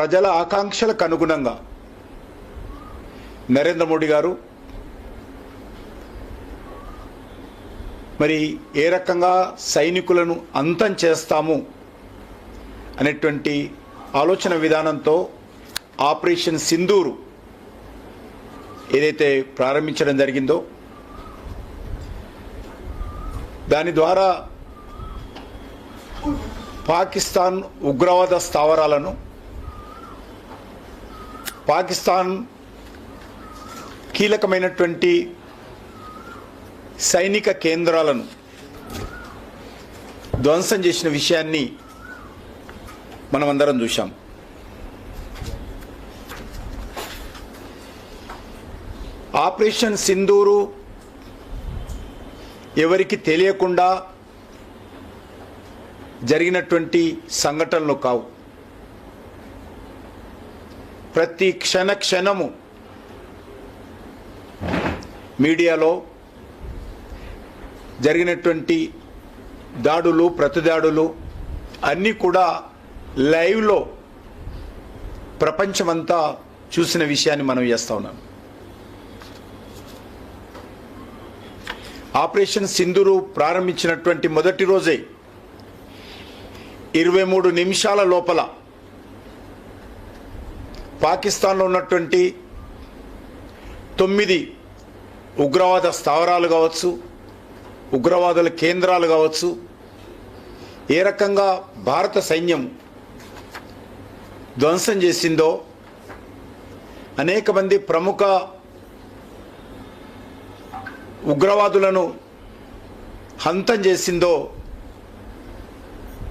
ప్రజల ఆకాంక్షలకు అనుగుణంగా నరేంద్ర మోడీ గారు మరి ఏ రకంగా సైనికులను అంతం చేస్తాము అనేటువంటి ఆలోచన విధానంతో ఆపరేషన్ సింధూర్ ఏదైతే ప్రారంభించడం జరిగిందో దాని ద్వారా పాకిస్తాన్ ఉగ్రవాద స్థావరాలను, పాకిస్తాన్ కీలకమైనటువంటి సైనిక కేంద్రాలను ధ్వంసం చేసిన విషయాన్ని మనమందరం చూశాం. ఆపరేషన్ సింధూరు ఎవరికి తెలియకుండా జరిగినటువంటి సంఘటనలు కావు. ప్రతి క్షణము మీడియాలో జరిగినటువంటి దాడులు, ప్రతిదాడులు అన్నీ కూడా లైవ్లో ప్రపంచమంతా చూసిన విషయాన్ని మనం చేస్తూ ఉన్నాం. ఆపరేషన్ సింధూరు ప్రారంభించినటువంటి మొదటి రోజే 23 నిమిషాల లోపల పాకిస్తాన్లో ఉన్నటువంటి 9 ఉగ్రవాద స్థావరాలు కావచ్చు, ఉగ్రవాదుల కేంద్రాలు కావచ్చు, ఏ రకంగా భారత సైన్యం ధ్వంసం చేసిందో, అనేక మంది ప్రముఖ ఉగ్రవాదులను హంతం చేసిందో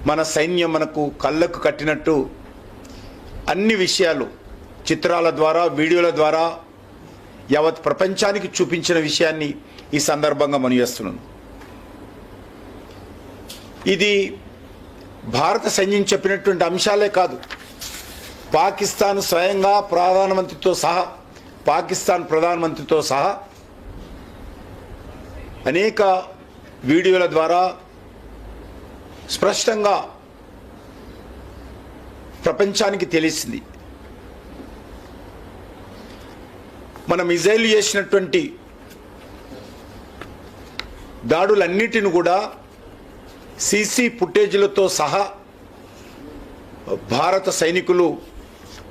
మన సైన్యం మనకు కళ్ళకు కట్టినట్టు అన్ని విషయాలు చిత్రాల ద్వారా, వీడియోల ద్వారా యావత్ ప్రపంచానికి చూపించిన విషయాన్ని ఈ సందర్భంగా మనం చేస్తున్నాను. ఇది భారత సైన్యం చెప్పినటువంటి అంశాలే కాదు, పాకిస్తాన్ స్వయంగా పాకిస్తాన్ ప్రధానమంత్రితో సహా అనేక వీడియోల ద్వారా స్పష్టంగా ప్రపంచానికి తెలిసింది. మనం ఇజ్రాయెల్ చేసినటువంటి దాడులన్నిటిని కూడా సీసీ ఫుటేజీలతో సహా భారత సైనికులు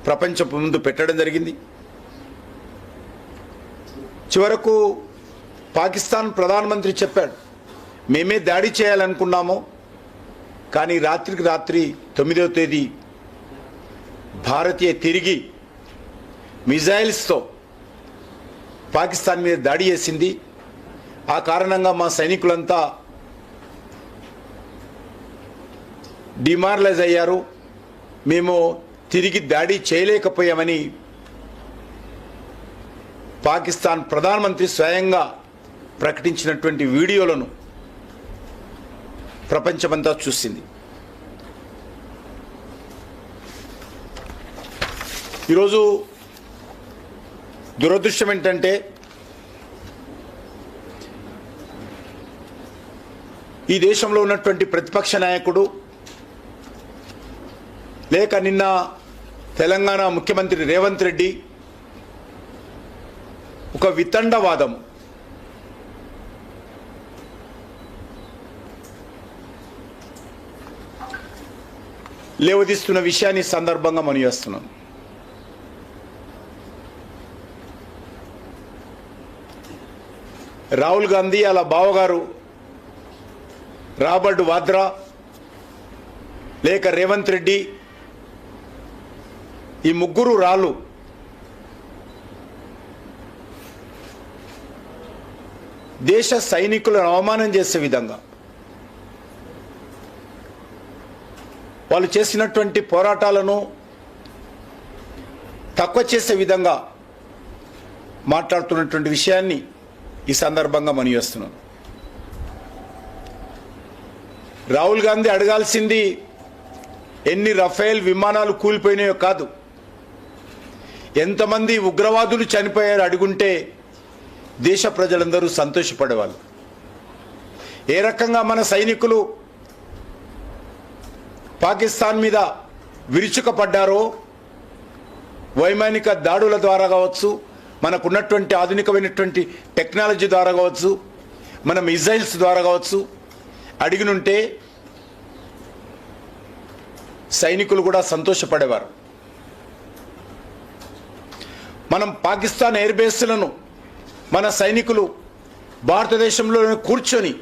ప్రపంచం ముందు పెట్టడం జరిగింది. చివరకు పాకిస్తాన్ ప్రధానమంత్రి చెప్పాడు, మేమే దాడి చేయాలనుకున్నాము, కానీ రాత్రికి రాత్రి 9వ తేదీ భారతీయ తిరిగి మిజైల్స్తో పాకిస్తాన్ మీద దాడి చేసింది. ఆ కారణంగా మా సైనికులంతా డిమారలైజ్ అయ్యారు, మేము తిరిగి దాడి చేయలేకపోయామని పాకిస్తాన్ ప్రధానమంత్రి స్వయంగా ప్రకటించినటువంటి వీడియోలను ప్రపంచమంతా చూసింది. ఈరోజు దురదృష్టం ఏంటంటే ఈ దేశంలో ఉన్నటువంటి ప్రతిపక్ష నాయకుడు లేక నిన్న తెలంగాణ ముఖ్యమంత్రి రేవంత్ రెడ్డి ఒక వితండవాదం, లేవదీస్తున్న విషయాన్ని సందర్భంగా మనం చేస్తున్నాం. రాహుల్ గాంధీ అలా బావగారు రాబర్ట్ వాద్రా లేక రేవంత్ రెడ్డి, ఈ ముగ్గురు రాళ్ళు దేశ సైనికులను అవమానం చేసే విధంగా, వాళ్ళు చేసినటువంటి పోరాటాలను తక్కువ చేసే విధంగా మాట్లాడుతున్నటువంటి విషయాన్ని ఈ సందర్భంగా మనం చేస్తున్నాం. రాహుల్ గాంధీ అడగాల్సింది ఎన్ని రఫేల్ విమానాలు కూలిపోయినాయో కాదు, ఎంతమంది ఉగ్రవాదులు చనిపోయారు అడుగుంటే దేశ ప్రజలందరూ సంతోషపడేవాళ్ళు. ఏ రకంగా మన సైనికులు పాకిస్తాన్ మీద విరుచుకపడ్డారో, వైమానిక దాడుల ద్వారా కావచ్చు, మనకున్నటువంటి ఆధునికమైనటువంటి టెక్నాలజీ ద్వారా కావచ్చు, మన మిజైల్స్ ద్వారా కావచ్చు అడిగినుంటే సైనికులు కూడా సంతోషపడేవారు. మనం పాకిస్తాన్ ఎయిర్ బేస్లను మన సైనికులు భారతదేశంలో కూర్చొని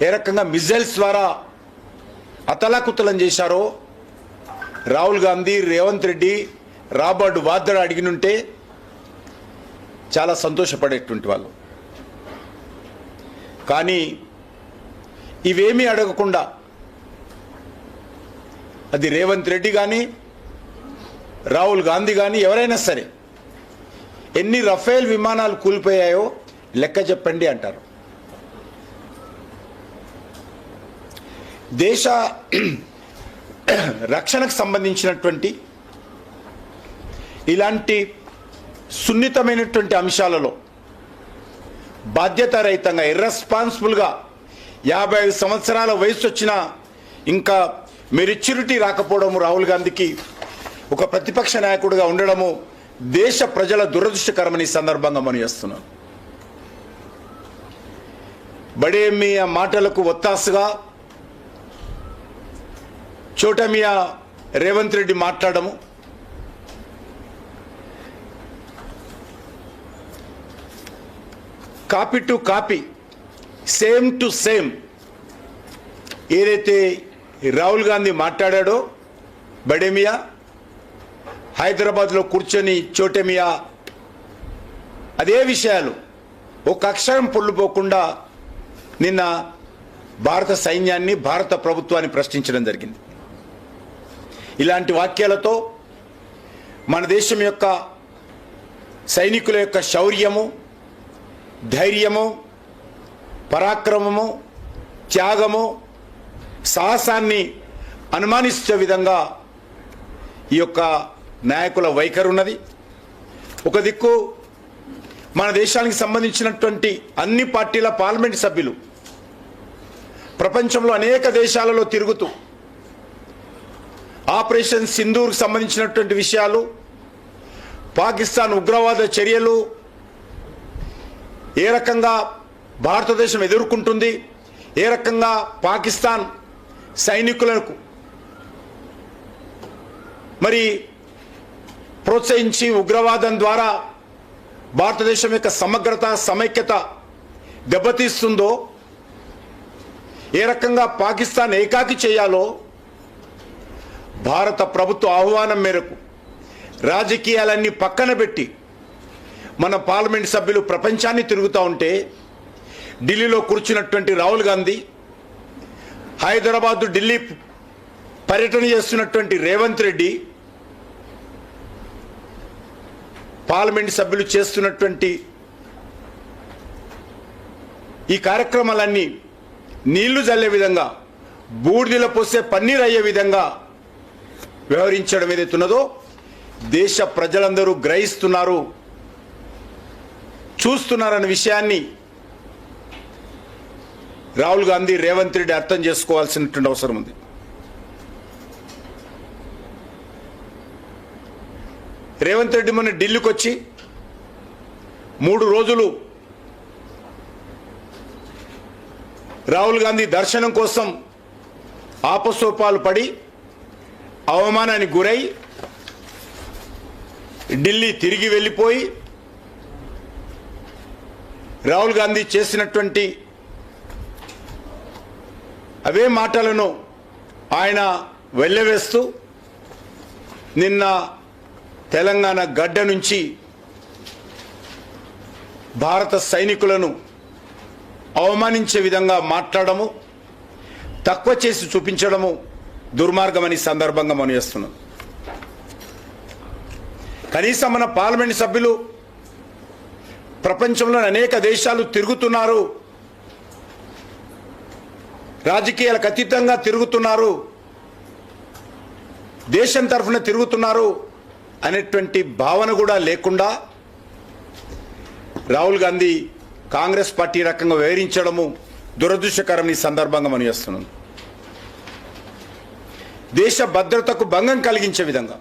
ఏ రకంగా మిజైల్స్ ద్వారా అతలాకుతలం చేశారో రాహుల్ గాంధీ, రేవంత్ రెడ్డి, రాబర్ట్ వాద్రా అడిగినుంటే చాలా సంతోషపడేటువంటి వాళ్ళు. కానీ ఇవేమీ అడగకుండా అది రేవంత్ రెడ్డి కానీ రాహుల్ గాంధీ కానీ ఎవరైనా సరే ఎన్ని రఫేల్ విమానాలు కూలిపోయాయో లెక్క చెప్పండి అంటారు. దేశ రక్షణకు సంబంధించినటువంటి ఇలాంటి సున్నితమైనటువంటి అంశాలలో బాధ్యతారహితంగా ఇర్రెస్పాన్సిబుల్గా 55 సంవత్సరాల వయసు వచ్చినా ఇంకా మెచ్యూరిటీ రాకపోవడము, రాహుల్ గాంధీకి ఒక ప్రతిపక్ష నాయకుడిగా ఉండడము దేశ ప్రజల దురదృష్టకరమని సందర్భంగా మనం చేస్తున్నాం. బడే మియా మాటలకు ఒత్తాసుగా చోటా మియా రేవంత్ రెడ్డి మాట్లాడము, copy to copy, same to same ఏదైతే రాహుల్ గాంధీ మాట్లాడాడో బడే మియా హైదరాబాద్లో కూర్చొని చోటే మియా అదే విషయాలు ఒక అక్షరం పొల్లుపోకుండా నిన్న భారత సైన్యాన్ని, భారత ప్రభుత్వాన్ని ప్రశ్నించడం జరిగింది. ఇలాంటి వాక్యాలతో మన దేశం యొక్క సైనికుల యొక్క శౌర్యము, ధైర్యము, పరాక్రమము, త్యాగము, సాహసాన్ని అనుమానించే విధంగా ఈ యొక్క నాయకుల వైఖరి ఉన్నది. ఒక దిక్కు మన దేశానికి సంబంధించినటువంటి అన్ని పార్టీల పార్లమెంట్ సభ్యులు ప్రపంచంలో అనేక దేశాలలో తిరుగుతూ ఆపరేషన్ సింధూర్కు సంబంధించినటువంటి విషయాలు, పాకిస్తాన్ ఉగ్రవాద చర్యలు ఏ రకంగా భారతదేశం ఎదుర్కొంటుంది, ఏ రకంగా పాకిస్తాన్ సైనికులకు మరి ప్రోత్సహించి ఉగ్రవాదం ద్వారా భారతదేశం యొక్క సమగ్రత, సమైక్యత దెబ్బతీస్తుందో, ఏ రకంగా పాకిస్తాన్ ఏకాకి చేయాలో భారత ప్రభుత్వ ఆహ్వానం మేరకు రాజకీయాలన్నీ పక్కన పెట్టి మన పార్లమెంట్ సభ్యులు ప్రపంచాన్ని తిరుగుతూ ఉంటే ఢిల్లీలో కూర్చున్నటువంటి రాహుల్ గాంధీ, హైదరాబాదు ఢిల్లీ పర్యటన చేస్తున్నటువంటి రేవంత్ రెడ్డి, పార్లమెంట్ సభ్యులు చేస్తున్నటువంటి ఈ కార్యక్రమాలన్నీ నీళ్లు జల్లే విధంగా, బూడిదలో పోసే పన్నీరు అయ్యే విధంగా వ్యవహరించడం ఏదైతున్నదో దేశ ప్రజలందరూ గ్రహిస్తున్నారు, చూస్తున్నారన్న విషయాన్ని రాహుల్ గాంధీ, రేవంత్ రెడ్డి అర్థం చేసుకోవాల్సినటువంటి అవసరం ఉంది. రేవంత్ రెడ్డి మొన్న ఢిల్లీకి వచ్చి 3 రోజులు రాహుల్ గాంధీ దర్శనం కోసం ఆపసోపాలు పడి అవమానానికి గురై ఢిల్లీ తిరిగి వెళ్ళిపోయి రాహుల్ గాంధీ చేసినటువంటి అవే మాటలను ఆయన వెళ్ళవేస్తూ నిన్న తెలంగాణ గడ్డ నుంచి భారత సైనికులను అవమానించే విధంగా మాట్లాడము, తక్కువ చేసి చూపించడము దుర్మార్గమని సందర్భంగా మనం చేస్తున్నాం. కనీసం మన పార్లమెంట్ సభ్యులు ప్రపంచంలోని అనేక దేశాలు తిరుగుతున్నారు, రాజకీయాలకు అతీతంగా తిరుగుతున్నారు, దేశం తరఫున తిరుగుతున్నారు అనేటువంటి భావన కూడా లేకుండా రాహుల్ గాంధీ కాంగ్రెస్ పార్టీ రకంగా వ్యవహరించడము దురదృష్టకరమని సందర్భంగా మనం చేస్తున్నాం. దేశ భద్రతకు భంగం కలిగించే విధంగా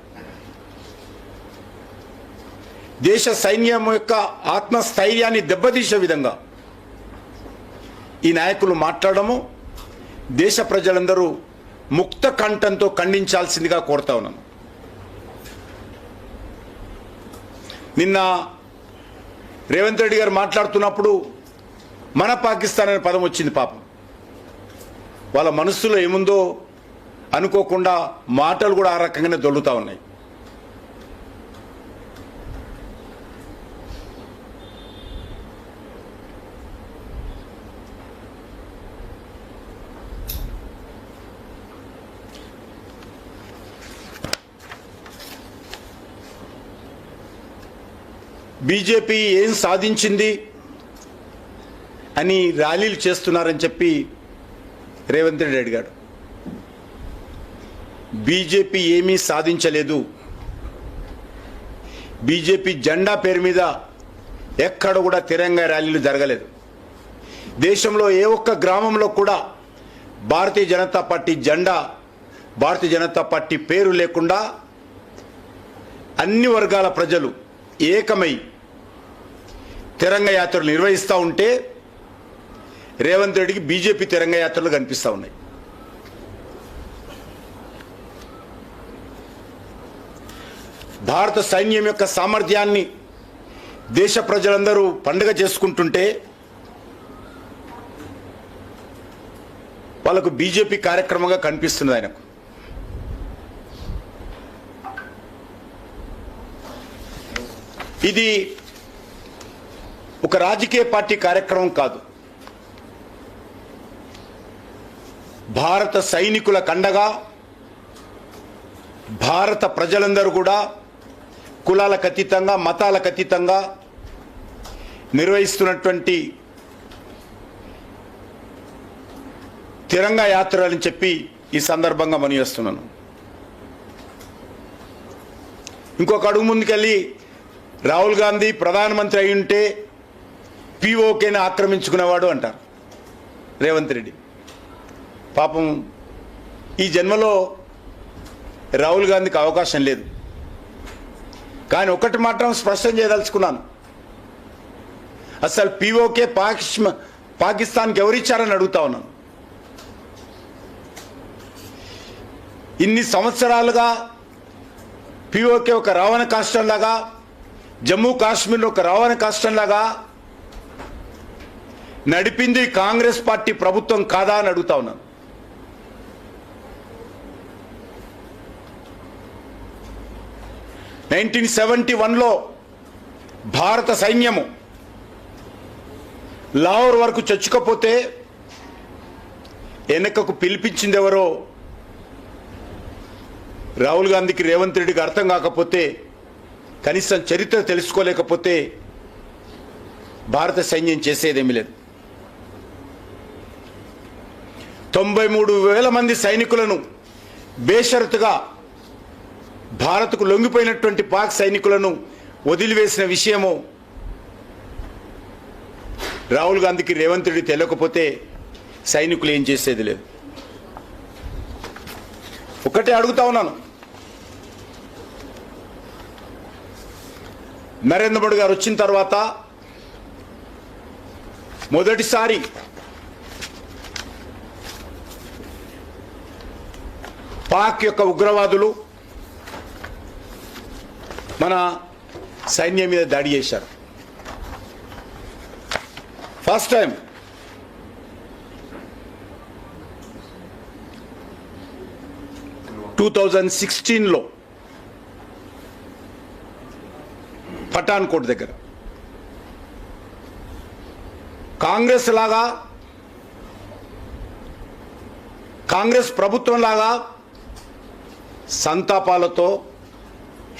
దేశ సైన్యం యొక్క ఆత్మస్థైర్యాన్ని దెబ్బతీసే విధంగా ఈ నాయకులు మాట్లాడము దేశ ప్రజలందరూ ముక్త కంఠంతో ఖండించాల్సిందిగా కోరుతా ఉన్నాను. నిన్న రేవంత్ రెడ్డి గారు మాట్లాడుతున్నప్పుడు మన పాకిస్తాన్ అనే పదం వచ్చింది. పాపం వాళ్ళ మనస్సులో ఏముందో అనుకోకుండా మాటలు కూడా ఆ రకంగానే దొల్లుతూ ఉన్నాయి. బీజేపీ ఏం సాధించింది అని ర్యాలీలు చేస్తున్నారని చెప్పి రేవంత్ రెడ్డి అడిగాడు. బీజేపీ ఏమీ సాధించలేదు. బీజేపీ జెండా పేరు మీద ఎక్కడ కూడా తిరంగా ర్యాలీలు జరగలేదు. దేశంలో ఏ ఒక్క గ్రామంలో కూడా భారతీయ జనతా పార్టీ జెండా, భారతీయ జనతా పార్టీ పేరు లేకుండా అన్ని వర్గాల ప్రజలు ఏకమై తిరంగ యాత్రలు నిర్వహిస్తూ ఉంటే రేవంత్ రెడ్డికి బీజేపీ తిరంగ యాత్రలు కనిపిస్తూ ఉన్నాయి. భారత సైన్యం యొక్క సామర్థ్యాన్ని దేశ ప్రజలందరూ పండుగ చేసుకుంటుంటే వాళ్ళకు బీజేపీ కార్యక్రమంగా కనిపిస్తుంది. ఆయనకు ఇది ఒక రాజకీయ పార్టీ కార్యక్రమం కాదు. భారత సైనికుల కండగా భారత ప్రజలందరూ కూడా కులాలకు అతీతంగా మతాలకు అతీతంగా నిర్వహిస్తున్నటువంటి తిరంగా యాత్ర అని చెప్పి ఈ సందర్భంగా మనవిస్తున్నాను. ఇంకొక అడుగు ముందుకెళ్ళి రాహుల్ గాంధీ ప్రధానమంత్రి అయి ఉంటే పీఓకేని ఆక్రమించుకునేవాడు అంటారు రేవంత్ రెడ్డి. పాపం ఈ జన్మలో రాహుల్ గాంధీకి అవకాశం లేదు. కానీ ఒకటి మాత్రం స్పష్టం చేయదలుచుకున్నాను, అసలు పీఓకే పాకిస్తాన్కి ఎవరిచ్చారని అడుగుతా ఉన్నాను. ఇన్ని సంవత్సరాలుగా పీఓకే ఒక రావణ కాష్టంలాగా, జమ్మూ కాశ్మీర్లో ఒక రావణ కాష్టంలాగా నడిపింది కాంగ్రెస్ పార్టీ ప్రభుత్వం కాదా అని అడుగుతా ఉన్నాను. లో భారత సైన్యము లాహోర్ వరకు చొచ్చుకపోతే వెనకకు పిలిపించింది ఎవరో రాహుల్ గాంధీకి రేవంత్ రెడ్డికి అర్థం కాకపోతే, కనీసం చరిత్ర తెలుసుకోలేకపోతే భారత సైన్యం చేసేదేమీ లేదు. 93,000 మంది సైనికులను బేషరతుగా భారత్కు లొంగిపోయినటువంటి పాక్ సైనికులను వదిలివేసిన విషయము రాహుల్ గాంధీకి రేవంత్ రెడ్డి తెలియకపోతే సైనికులు ఏం చేసేది లేదు. ఒకటే అడుగుతా ఉన్నాను, నరేంద్ర మోడీ గారు వచ్చిన తర్వాత మొదటిసారి పాక్ యొక్క ఉగ్రవాదులు మన సైన్యం మీద దాడి చేశారు. ఫస్ట్ టైం లో పఠాన్కోట్ దగ్గర కాంగ్రెస్ ప్రభుత్వం లాగా సంతాపాలతో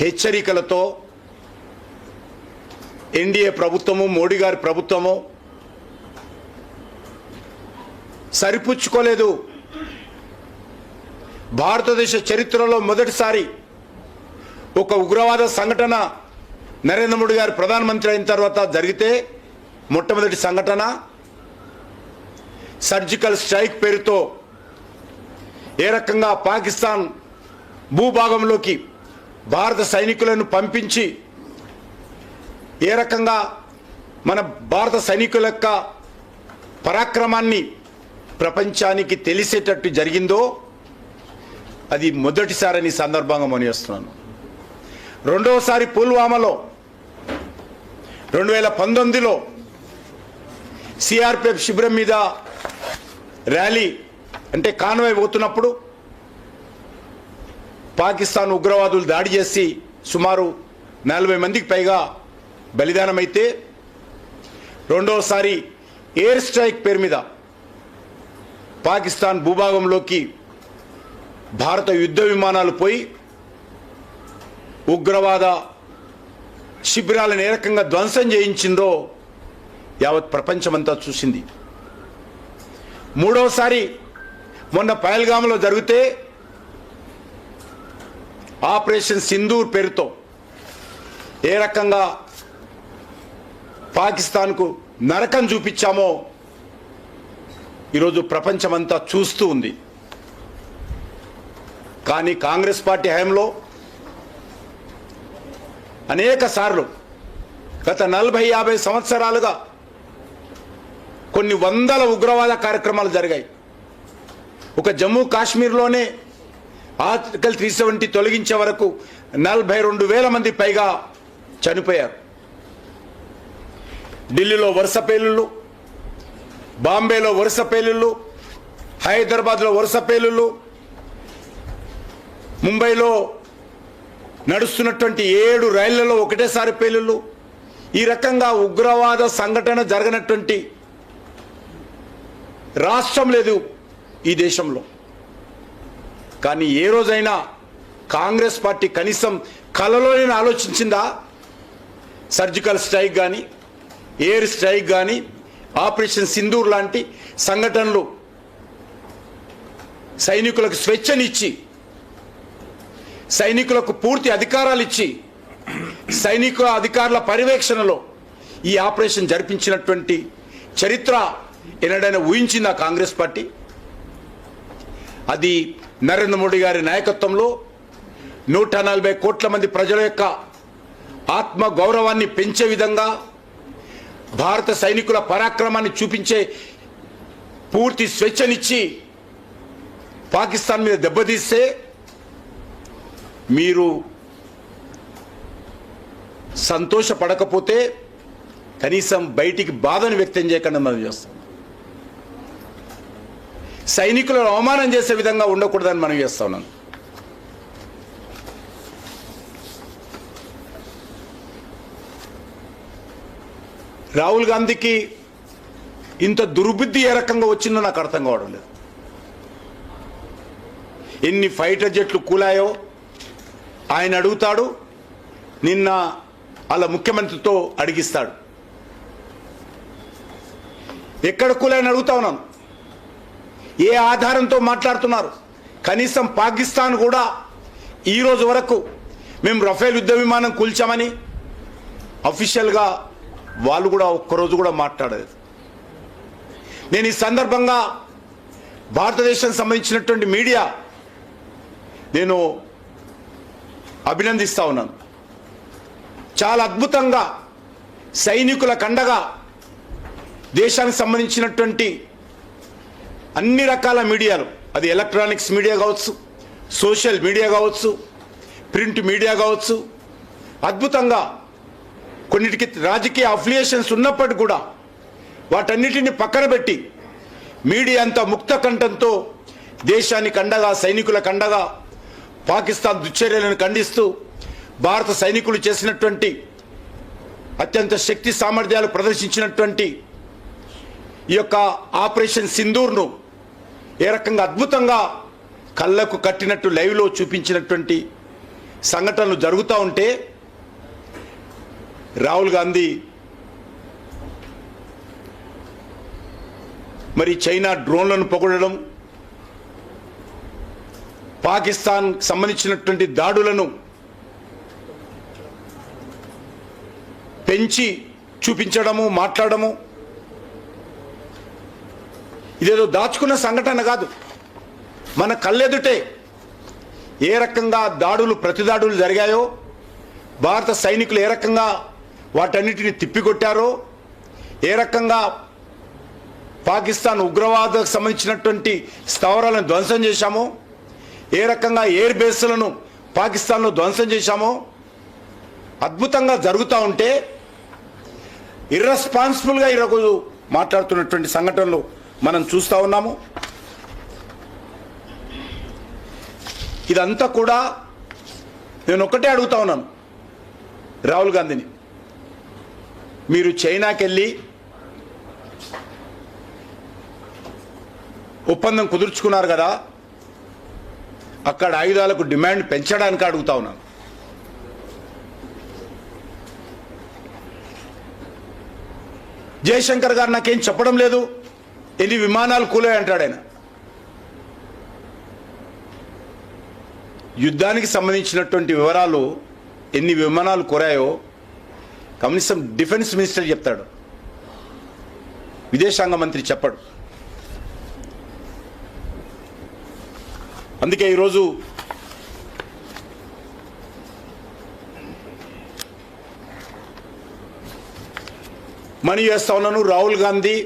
హెచ్చరికలతో ఎన్డీఏ ప్రభుత్వము మోడీ గారి ప్రభుత్వము సరిపుచ్చుకోలేదు. భారతదేశ చరిత్రలో మొదటిసారి ఒక ఉగ్రవాద సంఘటన నరేంద్ర మోడీ గారు ప్రధానమంత్రి అయిన తర్వాత జరిగితే మొట్టమొదటి సంఘటన సర్జికల్ స్ట్రైక్ పేరుతో ఏ రకంగా పాకిస్తాన్ భూభాగంలోకి భారత సైనికులను పంపించి ఏ రకంగా మన భారత సైనికుల యొక్క పరాక్రమాన్ని ప్రపంచానికి తెలిసేటట్టు జరిగిందో అది మొదటిసారని సందర్భంగా మనవిస్తున్నాను. రెండవసారి పుల్వామాలో 2019లో సిఆర్పిఎఫ్ శిబిరం మీద ర్యాలీ అంటే కాన్వాయ్ పోతున్నప్పుడు పాకిస్తాన్ ఉగ్రవాదులు దాడి చేసి సుమారు 40 మందికి పైగా బలిదానమైతే రెండవసారి ఎయిర్ స్ట్రైక్ పేరు మీద పాకిస్తాన్ భూభాగంలోకి భారత యుద్ధ విమానాలు పోయి ఉగ్రవాద శిబిరాలను ఏ రకంగా ధ్వంసం చేయించిందో యావత్ ప్రపంచమంతా చూసింది. మూడవసారి మొన్న పహల్గామ్లో జరిగితే ఆపరేషన్ సింధూర్ పేరుతో ఏ రకంగా పాకిస్తాన్కు నరకం చూపించామో ఈరోజు ప్రపంచమంతా చూస్తూ ఉంది. కానీ కాంగ్రెస్ పార్టీ హయాంలో అనేక సార్లు గత 40-50 సంవత్సరాలుగా కొన్ని వందల ఉగ్రవాద కార్యక్రమాలు జరిగాయి. ఒక జమ్మూ కాశ్మీర్లోనే ఆర్టికల్ 370 తొలగించే వరకు 42,000 మంది పైగా చనిపోయారు. ఢిల్లీలో వరుస పేలుళ్ళు, బాంబేలో వరుస పేలుళ్ళు, హైదరాబాద్లో వరుస పేలుళ్ళు, ముంబైలో నడుస్తున్నటువంటి 7 రైళ్లలో ఒకటేసారి పేలుళ్ళు. ఈ రకంగా ఉగ్రవాద సంఘటన జరగనటువంటి రాష్ట్రం లేదు ఈ దేశంలో. కానీ ఏ రోజైనా కాంగ్రెస్ పార్టీ కనీసం కలలోనే ఆలోచించిందా? సర్జికల్ స్ట్రైక్ కానీ, ఎయిర్ స్ట్రైక్ కానీ, ఆపరేషన్ సింధూర్ లాంటి సంఘటనలు సైనికులకు స్వేచ్ఛనిచ్చి, సైనికులకు పూర్తి అధికారాలు ఇచ్చి, సైనికుల అధికారుల పర్యవేక్షణలో ఈ ఆపరేషన్ జరిపించినటువంటి చరిత్ర ఎన్నడైనా ఊహించిందా కాంగ్రెస్ పార్టీ? అది నరేంద్ర మోడీ గారి నాయకత్వంలో 140 కోట్ల మంది ప్రజల యొక్క ఆత్మ గౌరవాన్ని పెంచే విధంగా, భారత సైనికుల పరాక్రమాన్ని చూపించే పూర్తి స్వేచ్ఛనిచ్చి పాకిస్తాన్ మీద దెబ్బతీస్తే మీరు సంతోషపడకపోతే కనీసం బయటికి బాధను వ్యక్తం చేయకుండా మనం చేస్తాం. సైనికులను అవమానం చేసే విధంగా ఉండకూడదని మనం చేస్తా ఉన్నాం. రాహుల్ గాంధీకి ఇంత దుర్బుద్ధి ఏ రకంగా వచ్చిందో నాకు అర్థం కావడం లేదు. ఎన్ని ఫైటర్ జెట్లు కూలాయో ఆయన అడుగుతాడు, నిన్న అలా ముఖ్యమంత్రితో అడిగిస్తాడు. ఎక్కడ కూలాయని అడుగుతా ఉన్నాను. ఏ ఆధారంతో మాట్లాడుతున్నారు? కనీసం పాకిస్తాన్ కూడా ఈరోజు వరకు మేము రఫేల్ యుద్ధ విమానం కూల్చామని అఫీషియల్గా వాళ్ళు కూడా ఒక్కరోజు కూడా మాట్లాడలేదు. నేను ఈ సందర్భంగా భారతదేశం సంబంధించినటువంటి మీడియా నేను అభినందిస్తా ఉన్నాను. చాలా అద్భుతంగా సైనికుల కండగా దేశానికి సంబంధించినటువంటి అన్ని రకాల మీడియాలు, అది ఎలక్ట్రానిక్స్ మీడియా కావచ్చు, సోషల్ మీడియా కావచ్చు, ప్రింట్ మీడియా కావచ్చు, అద్భుతంగా కొన్నిటికి రాజకీయ అఫిలియేషన్స్ ఉన్నప్పటికీ కూడా వాటన్నిటిని పక్కన పెట్టి మీడియా అంతా ముక్త కంఠంతో దేశానికి అండగా, సైనికుల కండగా, పాకిస్తాన్ దుశ్చర్యలను ఖండిస్తూ భారత సైనికులు చేసినటువంటి అత్యంత శక్తి సామర్థ్యాలు ప్రదర్శించినటువంటి ఈ యొక్క ఆపరేషన్ సింధూర్ను ఏ రకంగా అద్భుతంగా కళ్ళకు కట్టినట్టు లైవ్లో చూపించినటువంటి సంఘటనలు జరుగుతూ ఉంటే రాహుల్ గాంధీ మరి చైనా డ్రోన్లను పొగడడం, పాకిస్తాన్ సంబంధించినటువంటి దాడులను పెంచి చూపించడము, మాట్లాడము, ఇదేదో దాచుకున్న సంఘటన కాదు. మన కళ్ళెదుటే ఏ రకంగా దాడులు, ప్రతిదాడులు జరిగాయో, భారత సైనికులు ఏ రకంగా వాటన్నిటిని తిప్పికొట్టారో, ఏ రకంగా పాకిస్తాన్ ఉగ్రవాదకు సంబంధించినటువంటి స్థావరాలను ధ్వంసం చేశామో, ఏ రకంగా ఎయిర్ బేస్లను పాకిస్తాన్లో ధ్వంసం చేశామో అద్భుతంగా జరుగుతూ ఉంటే ఇర్రెస్పాన్సిబుల్గా ఈరోజు మాట్లాడుతున్నటువంటి సంఘటనలు మనం చూస్తూ ఉన్నాము. ఇదంతా కూడా నేను ఒకటే అడుగుతా ఉన్నాను రాహుల్ గాంధీని, మీరు చైనాకి వెళ్ళి ఒప్పందం కుదుర్చుకున్నారు కదా, అక్కడ ఆయుధాలకు డిమాండ్ పెంచడానికి అడుగుతా ఉన్నాను. జయశంకర్ గారు నాకేం చెప్పడం లేదు, ఎన్ని విమానాలు కూలాయి అంటాడు ఆయన. యుద్ధానికి సంబంధించినటువంటి వివరాలు ఎన్ని విమానాలు కోరాయో కనీసం డిఫెన్స్ మినిస్టర్ చెప్తాడు, విదేశాంగ మంత్రి చెప్పడు. అందుకే ఈరోజు మనవి చేస్తా ఉన్నాను, రాహుల్ గాంధీ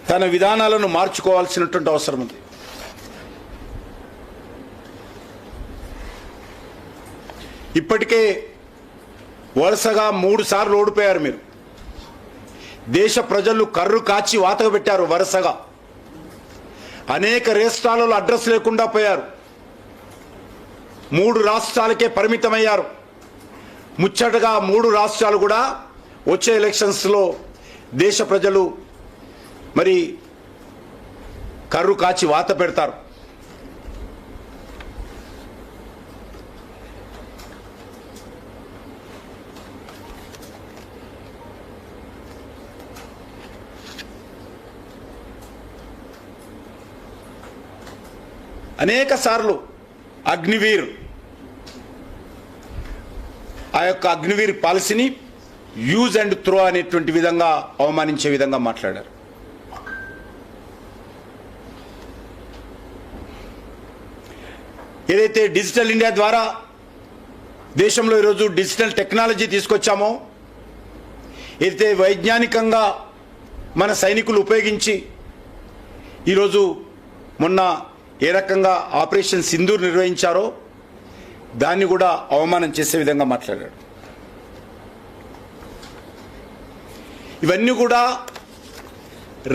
తన విధానాలను మార్చుకోవాల్సినటువంటి అవసరం ఉంది. ఇప్పటికే వరుసగా 3 సార్లు ఓడిపోయారు మీరు. దేశ ప్రజలు కర్రు కాచి వాతకు పెట్టారు. వరుసగా అనేక రాష్ట్రాలలో అడ్రస్ లేకుండా పోయారు. 3 రాష్ట్రాలకే పరిమితమయ్యారు. ముచ్చటగా 3 రాష్ట్రాలు కూడా వచ్చే ఎలక్షన్స్లో దేశ ప్రజలు మరి కర్రు కాచి వాత పెడతారు. అనేక సార్లు అగ్నివీర్ ఆ యొక్క అగ్నివీర్ పాలసీని యూజ్ అండ్ త్రో అనేటువంటి విధంగా అవమానించే విధంగా మాట్లాడారు. ఏదైతే డిజిటల్ ఇండియా ద్వారా దేశంలో ఈరోజు డిజిటల్ టెక్నాలజీ తీసుకొచ్చామో, ఏదైతే వైజ్ఞానికంగా మన సైనికులు ఉపయోగించి ఈరోజు మొన్న ఏ రకంగా ఆపరేషన్ సింధూర్ నిర్వహించారో దాన్ని కూడా అవమానం చేసే విధంగా మాట్లాడాడు. ఇవన్నీ కూడా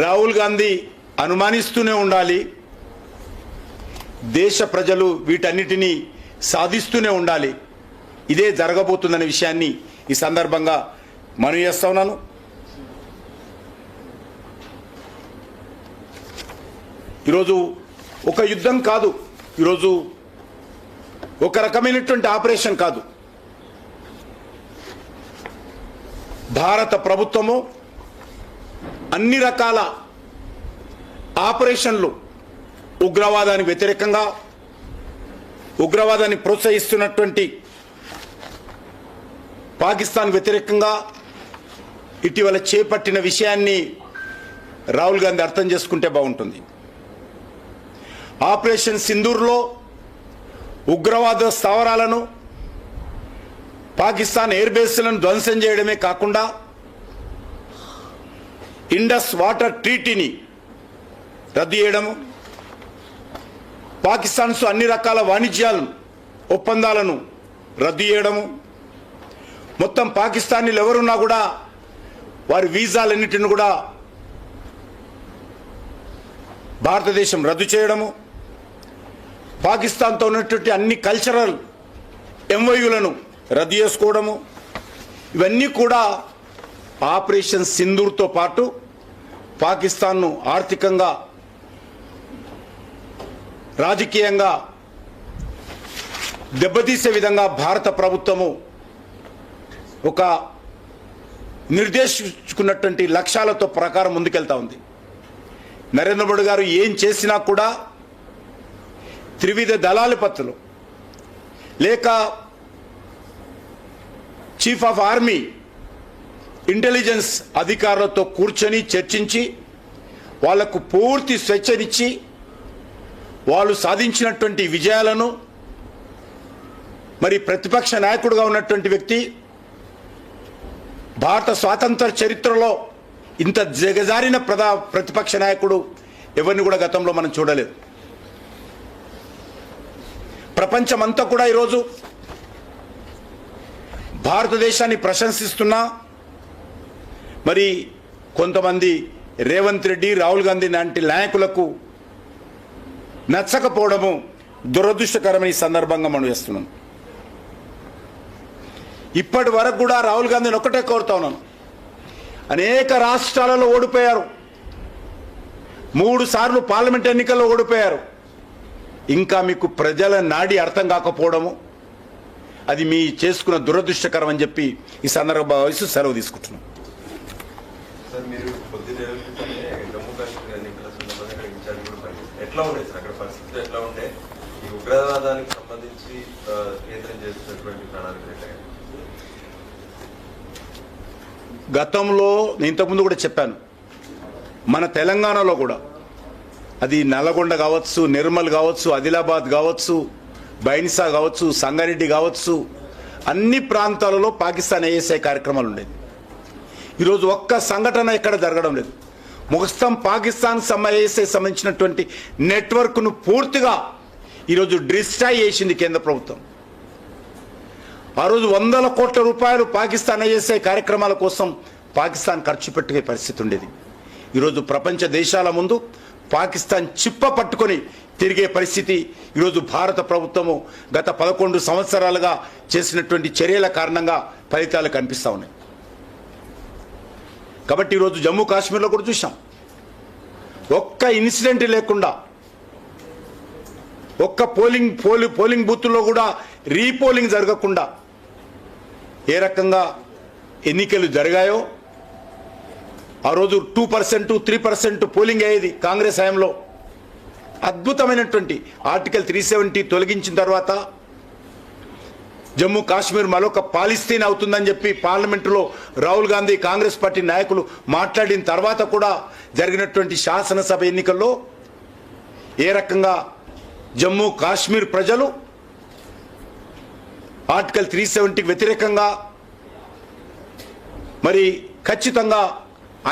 రాహుల్ గాంధీ అనుమానిస్తూనే ఉండాలి. దేశ ప్రజలు వీటన్నిటినీ సాధిస్తూనే ఉండాలి. ఇదే జరగబోతుందనే విషయాన్ని ఈ సందర్భంగా మనవి చేస్తా ఉన్నాను. ఈరోజు ఒక యుద్ధం కాదు, ఈరోజు ఒక రకమైనటువంటి ఆపరేషన్ కాదు. భారత ప్రభుత్వము అన్ని రకాల ఆపరేషన్లు ఉగ్రవాదానికి వ్యతిరేకంగా, ఉగ్రవాదాన్ని ప్రోత్సహిస్తున్నటువంటి పాకిస్తాన్ వ్యతిరేకంగా ఇటీవల చేపట్టిన విషయాన్ని రాహుల్ గాంధీ అర్థం చేసుకుంటే బాగుంటుంది. ఆపరేషన్ సింధూర్లో ఉగ్రవాద స్థావరాలను, పాకిస్తాన్ ఎయిర్ బేస్లను ధ్వంసం చేయడమే కాకుండా ఇండస్ వాటర్ ట్రీటీని రద్దు చేయడము, పాకిస్తాన్తో అన్ని రకాల వాణిజ్యాలను ఒప్పందాలను రద్దు చేయడము, మొత్తం పాకిస్తానీలు ఎవరున్నా కూడా వారి వీసాలన్నిటిని కూడా భారతదేశం రద్దు చేయడము, పాకిస్తాన్తో ఉన్నటువంటి అన్ని కల్చరల్ ఎంఓయూలను రద్దు చేసుకోవడము, ఇవన్నీ కూడా ఆపరేషన్ సింధూర్తో పాటు పాకిస్తాన్ను ఆర్థికంగా, రాజకీయంగా దెబ్బతీసే విధంగా భారత ప్రభుత్వము ఒక నిర్దేశించుకున్నటువంటి లక్ష్యాలతో ప్రకారం ముందుకెళ్తా ఉంది. నరేంద్ర మోడీ గారు ఏం చేసినా కూడా త్రివిధ దళాల పత్రులు లేక చీఫ్ ఆఫ్ ఆర్మీ, ఇంటెలిజెన్స్ అధికారులతో కూర్చొని చర్చించి వాళ్లకు పూర్తి స్వేచ్ఛనిచ్చి వాళ్ళు సాధించినటువంటి విజయాలను మరి ప్రతిపక్ష నాయకుడిగా ఉన్నటువంటి వ్యక్తి భారత స్వాతంత్ర చరిత్రలో ఇంత దిగజారిన ప్రతిపక్ష నాయకుడు ఎవరిని కూడా గతంలో మనం చూడలేదు. ప్రపంచమంతా కూడా ఈరోజు భారతదేశాన్ని ప్రశంసిస్తున్నా మరి కొంతమంది రేవంత్ రెడ్డి, రాహుల్ గాంధీ లాంటి నాయకులకు నచ్చకపోవడము దురదృష్టకరమైన ఈ సందర్భంగా మనం చేస్తున్నాం. ఇప్పటి వరకు కూడా రాహుల్ గాంధీని ఒక్కటే కోరుతా ఉన్నాను, అనేక రాష్ట్రాలలో ఓడిపోయారు, 3 సార్లు పార్లమెంట్ ఎన్నికల్లో ఓడిపోయారు. ఇంకా మీకు ప్రజల నాడి అర్థం కాకపోవడము అది మీ చేసుకున్న దురదృష్టకరం అని చెప్పి ఈ సందర్భంగా వయసు సెలవు తీసుకుంటున్నాం. సార్, మీరు కొద్ది నెలల క్రితమే జమ్మూ కాశ్మీర్ ఎన్నికల సందర్భంగా ఇక్కడ ఇన్ఛార్జ్ కూడా పనిచేస్తారు. ఎట్లా ఉండే సార్ అక్కడ పరిస్థితులు ఎట్లా ఉండే? ఈ ఉగ్రవాదానికి సంబంధించి కేంద్రం చేస్తున్నటువంటి ప్రణాళికలు గతంలో నేను ఇంతకుముందు కూడా చెప్పాను, మన తెలంగాణలో కూడా అది నల్లగొండ కావచ్చు, నిర్మల్ కావచ్చు, ఆదిలాబాద్ కావచ్చు, బైన్సా కావచ్చు, సంగారెడ్డి కావచ్చు, అన్ని ప్రాంతాలలో పాకిస్తాన్ ఐఎస్ఐ కార్యక్రమాలు ఉండేది. ఈరోజు ఒక్క సంఘటన ఎక్కడ జరగడం లేదు. మొత్తం పాకిస్తాన్ ఐఎస్ఐ సంబంధించినటువంటి నెట్వర్క్ను పూర్తిగా ఈరోజు డిస్ట్రాయ్ చేసింది కేంద్ర ప్రభుత్వం. ఆ రోజు 100 కోట్ల రూపాయలు పాకిస్తాన్ ఐఎస్ఐ కార్యక్రమాల కోసం పాకిస్తాన్ ఖర్చు పెట్టే పరిస్థితి ఉండేది. ఈరోజు ప్రపంచ దేశాల ముందు పాకిస్తాన్ చిప్ప పట్టుకొని తిరిగే పరిస్థితి ఈరోజు భారత ప్రభుత్వము గత 11 సంవత్సరాలుగా చేసినటువంటి చర్యల కారణంగా ఫలితాలు కనిపిస్తూ ఉన్నాయి. కాబట్టి ఈరోజు జమ్మూ కాశ్మీర్లో కూడా చూసాం, ఒక్క ఇన్సిడెంట్ లేకుండా, ఒక్క పోలింగ్ బూత్లో కూడా రీపోలింగ్ జరగకుండా ఏ రకంగా ఎన్నికలు జరిగాయో, ఆ రోజు 2%, 3% పోలింగ్ అయ్యేది కాంగ్రెస్ హయాంలో. అద్భుతమైనటువంటి ఆర్టికల్ 370 తొలగించిన తర్వాత జమ్మూ కాశ్మీర్ మరొక పాలిస్తీన్ అవుతుందని చెప్పి పార్లమెంటులో రాహుల్ గాంధీ, కాంగ్రెస్ పార్టీ నాయకులు మాట్లాడిన తర్వాత కూడా జరిగినటువంటి శాసనసభ ఎన్నికల్లో ఏ రకంగా జమ్మూ కాశ్మీర్ ప్రజలు ఆర్టికల్ 370కి వ్యతిరేకంగా మరి ఖచ్చితంగా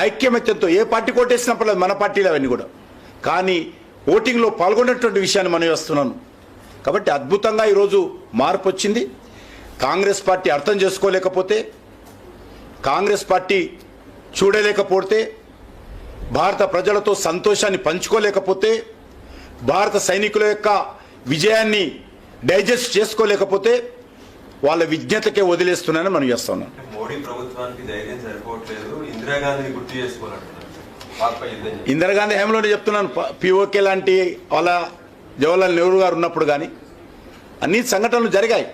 ఐక్యమత్యంతో ఏ పార్టీ కోటేసినప్పుడు మన పార్టీలు అవన్నీ కూడా కానీ ఓటింగ్లో పాల్గొన్నటువంటి విషయాన్ని మనం వేస్తున్నాను. కాబట్టి అద్భుతంగా ఈరోజు మార్పు వచ్చింది. కాంగ్రెస్ పార్టీ అర్థం చేసుకోలేకపోతే, కాంగ్రెస్ పార్టీ చూడలేకపోతే, భారత ప్రజలతో సంతోషాన్ని పంచుకోలేకపోతే, భారత సైనికుల యొక్క విజయాన్ని డైజెస్ట్ చేసుకోలేకపోతే వాళ్ళ విజ్ఞతకే వదిలేస్తున్నానని మనం చేస్తున్నాం. మోడీ ప్రభుత్వానికి ధైర్యం సరిపోవట్లేదు, ఇందిరాగాంధీని గుర్తు చేసుకోవాలంటున్నారు. ఇందిరాగాంధీ హయాంలోనే చెప్తున్నాను, పిఓకే లాంటి వాళ్ళ జవహర్లాల్ నెహ్రూ గారు ఉన్నప్పుడు కానీ అన్ని సంఘటనలు జరిగాయి.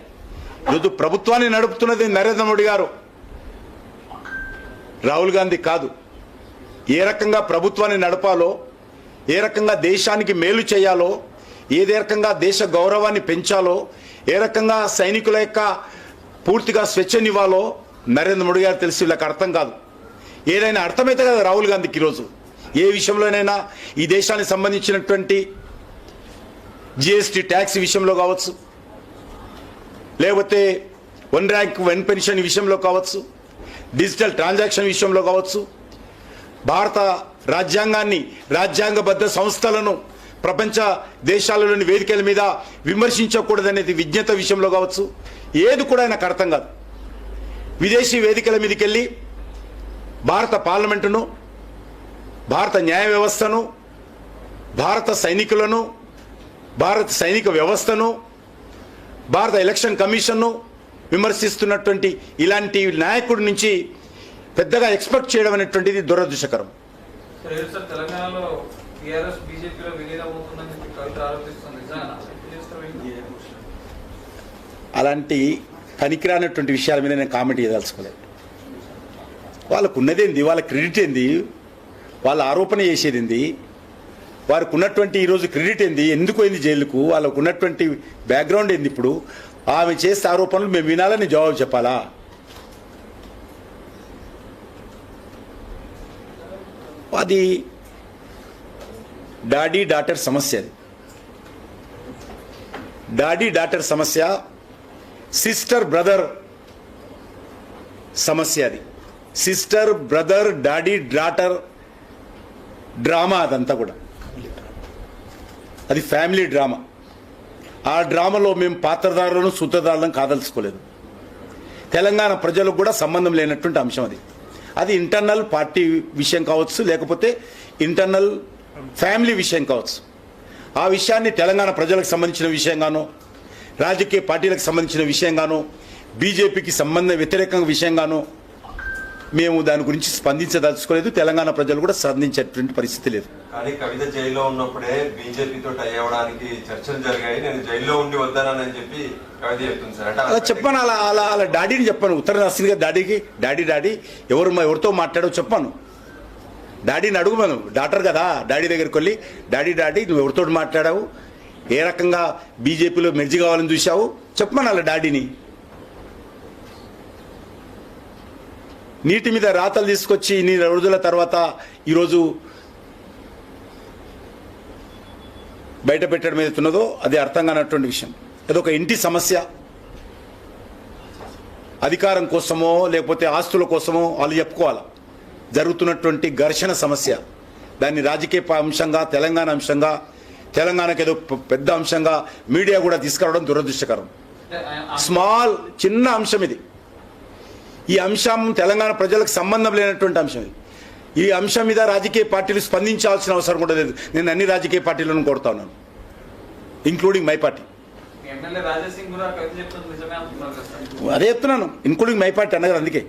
ఈరోజు ప్రభుత్వాన్ని నడుపుతున్నది నరేంద్ర మోడీ గారు, రాహుల్ గాంధీ కాదు. ఏ రకంగా ప్రభుత్వాన్ని నడపాలో, ఏ రకంగా దేశానికి మేలు చేయాలో, ఏ రకంగా దేశ గౌరవాన్ని పెంచాలో, ఏ రకంగా సైనికుల యొక్క పూర్తిగా స్వేచ్ఛనివ్వాలో నరేంద్ర మోడీ గారు తెలిసి వీళ్ళకి అర్థం కాదు. ఏదైనా అర్థమైతే కదా రాహుల్ గాంధీకి ఈరోజు ఏ విషయంలోనైనా ఈ దేశానికి సంబంధించినటువంటి జిఎస్టీ ట్యాక్స్ విషయంలో కావచ్చు, లేకపోతే 1 ర్యాంక్ 1 పెన్షన్ విషయంలో కావచ్చు, డిజిటల్ ట్రాన్సాక్షన్ విషయంలో కావచ్చు, భారత రాజ్యాంగాన్ని, రాజ్యాంగబద్ధ సంస్థలను ప్రపంచ దేశాలలోని వేదికల మీద విమర్శించకూడదనేది విజ్ఞత విషయంలో కావచ్చు, ఏది కూడా ఆయనకు అర్థం కాదు. విదేశీ వేదికల మీదకి వెళ్ళి భారత పార్లమెంటును, భారత న్యాయ వ్యవస్థను, భారత సైనికులను, భారత సైనిక వ్యవస్థను, భారత ఎలక్షన్ కమిషన్ను విమర్శిస్తున్నటువంటి ఇలాంటి నాయకుడి నుంచి పెద్దగా ఎక్స్పెక్ట్ చేయడం అనేటువంటిది దురదృష్టకరం. తెలంగాణలో టీఆర్ఎస్ బీజేపీలో విలీనమవుతుందని చెప్పి కవిత ఆరోపిస్తుంది. అలాంటి పనికిరానటువంటి విషయాల మీద నేను కామెంట్ చేయదలుచుకోలేదు. వాళ్ళకు ఉన్నదేంది, వాళ్ళ క్రెడిట్ ఏంది, వాళ్ళ ఆరోపణ చేసేది ఏంది, వారికి ఉన్నటువంటి ఈరోజు క్రెడిట్ ఏంది, ఎందుకు అయింది జైలుకు, వాళ్ళకు ఉన్నటువంటి బ్యాక్గ్రౌండ్ ఏంది. ఇప్పుడు ఆమె చేసే ఆరోపణలు మేము వినాలని జవాబు చెప్పాలా? అది డాడీ డాటర్ సమస్య. అది డాడీ డాటర్ సమస్య సిస్టర్ బ్రదర్ సమస్య. అది sister brother daddy daughter drama. అదంతా కూడా అది ఫ్యామిలీ డ్రామా. ఆ డ్రామాలో మేము పాత్రధారులను సూత్రధారులను కాదలుచుకోలేదు. తెలంగాణ ప్రజలకు కూడా సంబంధం లేనటువంటి అంశం అది. అది ఇంటర్నల్ పార్టీ విషయం కావచ్చు, లేకపోతే ఇంటర్నల్ ఫ్యామిలీ విషయం కావచ్చు. ఆ విషయాన్ని తెలంగాణ ప్రజలకు సంబంధించిన విషయంగానో, రాజకీయ పార్టీలకు సంబంధించిన విషయంగానో, బీజేపీకి వ్యతిరేకంగా విషయంగానో మేము దాని గురించి స్పందించదలుచుకోలేదు. తెలంగాణ ప్రజలు కూడా స్పందించేటువంటి పరిస్థితి లేదు. కానీ కవిత జైల్లో ఉన్నప్పుడే బీజేపీతో టై అవ్వడానికి చర్చలు జరిగాయి. నేను జైల్లో ఉండి వద్దానని చెప్పి కవిత చెప్తుంది సార్. అంటే అలా చెప్పాను. అలా డాడీని చెప్పాను. ఉత్తర రాసింది కదా డాడీకి, డాడీ ఎవరితో మాట్లాడో చెప్పాను. డాడీని అడుగుమాను. డాక్టర్ కదా, డాడీ దగ్గరికి వెళ్ళి డాడీ నువ్వు ఎవరితో మాట్లాడావు, ఏ రకంగా బీజేపీలో మెర్జి కావాలని చూసావు చెప్పమని అలా డాడీని. నీటి మీద రాతలు తీసుకొచ్చి ఇన్ని రోజుల తర్వాత ఈరోజు బయట పెట్టడం ఏదైతున్నదో అది అర్థం కానటువంటి విషయం. అదొక ఇంటి సమస్య. అధికారం కోసమో లేకపోతే ఆస్తుల కోసమో వాళ్ళు చెప్పుకోవాలి. జరుగుతున్నటువంటి ఘర్షణ సమస్య, దాన్ని రాజకీయ అంశంగా, తెలంగాణ అంశంగా, తెలంగాణకు ఏదో పెద్ద అంశంగా మీడియా కూడా తీసుకురావడం దురదృష్టకరం. చిన్న అంశం ఇది. ఈ అంశం తెలంగాణ ప్రజలకు సంబంధం లేనటువంటి అంశం ఇది. ఈ అంశం మీద రాజకీయ పార్టీలు స్పందించాల్సిన అవసరం కూడా లేదు. నేను అన్ని రాజకీయ పార్టీలను కోరుతా ఉన్నాను, ఇంక్లూడింగ్ మై పార్టీ. అదే చెప్తున్నాను, ఇంక్లూడింగ్ మై పార్టీ అన్నది. అందుకే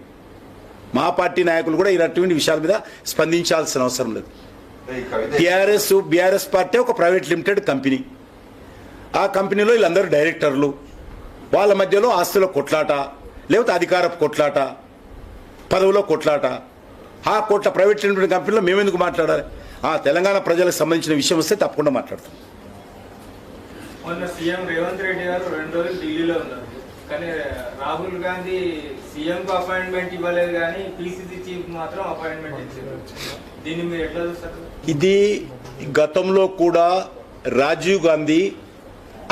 మా పార్టీ నాయకులు కూడా ఇటువంటి విషయాల మీద స్పందించాల్సిన అవసరం లేదు. బీఆర్ఎస్ పార్టీ ఒక ప్రైవేట్ లిమిటెడ్ కంపెనీ. ఆ కంపెనీలో వీళ్ళందరూ డైరెక్టర్లు. వాళ్ళ మధ్యలో ఆస్తుల కొట్లాట, లేకపోతే అధికారపు కొట్లాట, పదవిలో కొట్లాట. ఆ ప్రైవేట్ లిమిటెడ్ కంపెనీలో మేమెందుకు మాట్లాడాలి? తెలంగాణ ప్రజలకు సంబంధించిన విషయం వస్తే తప్పకుండా మాట్లాడతాం. మొన్న సీఎం రేవంత్ రెడ్డి గారు 2 రోజులు ఢిల్లీలో ఉన్నారు. కానీ రాహుల్ గాంధీ సీఎంకు అపాయింట్మెంట్ ఇవ్వలేదు, కానీ పీసీసీ చీఫ్ మాత్రం అపాయింట్మెంట్ ఇచ్చారు. దీన్ని మీరు ఎట్లా చూస్తారు? ఇది గతంలో కూడా రాజీవ్ గాంధీ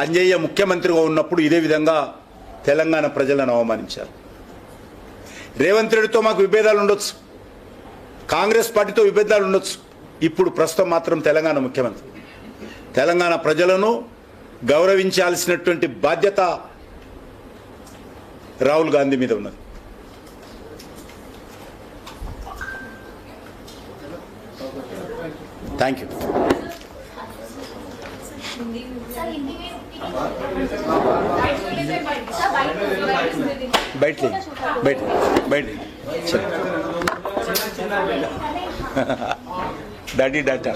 అంజయ్య ముఖ్యమంత్రిగా ఉన్నప్పుడు ఇదే విధంగా తెలంగాణ ప్రజలను అవమానించారు. రేవంత్ రెడ్డితో మాకు విభేదాలు ఉండొచ్చు, కాంగ్రెస్ పార్టీతో విభేదాలు ఉండొచ్చు. ఇప్పుడు ప్రస్తుతం మాత్రం తెలంగాణ ముఖ్యమంత్రి. తెలంగాణ ప్రజలను గౌరవించాల్సినటువంటి బాధ్యత రాహుల్ గాంధీ మీద ఉన్నది. Thank you. బయట డాడీ డాటా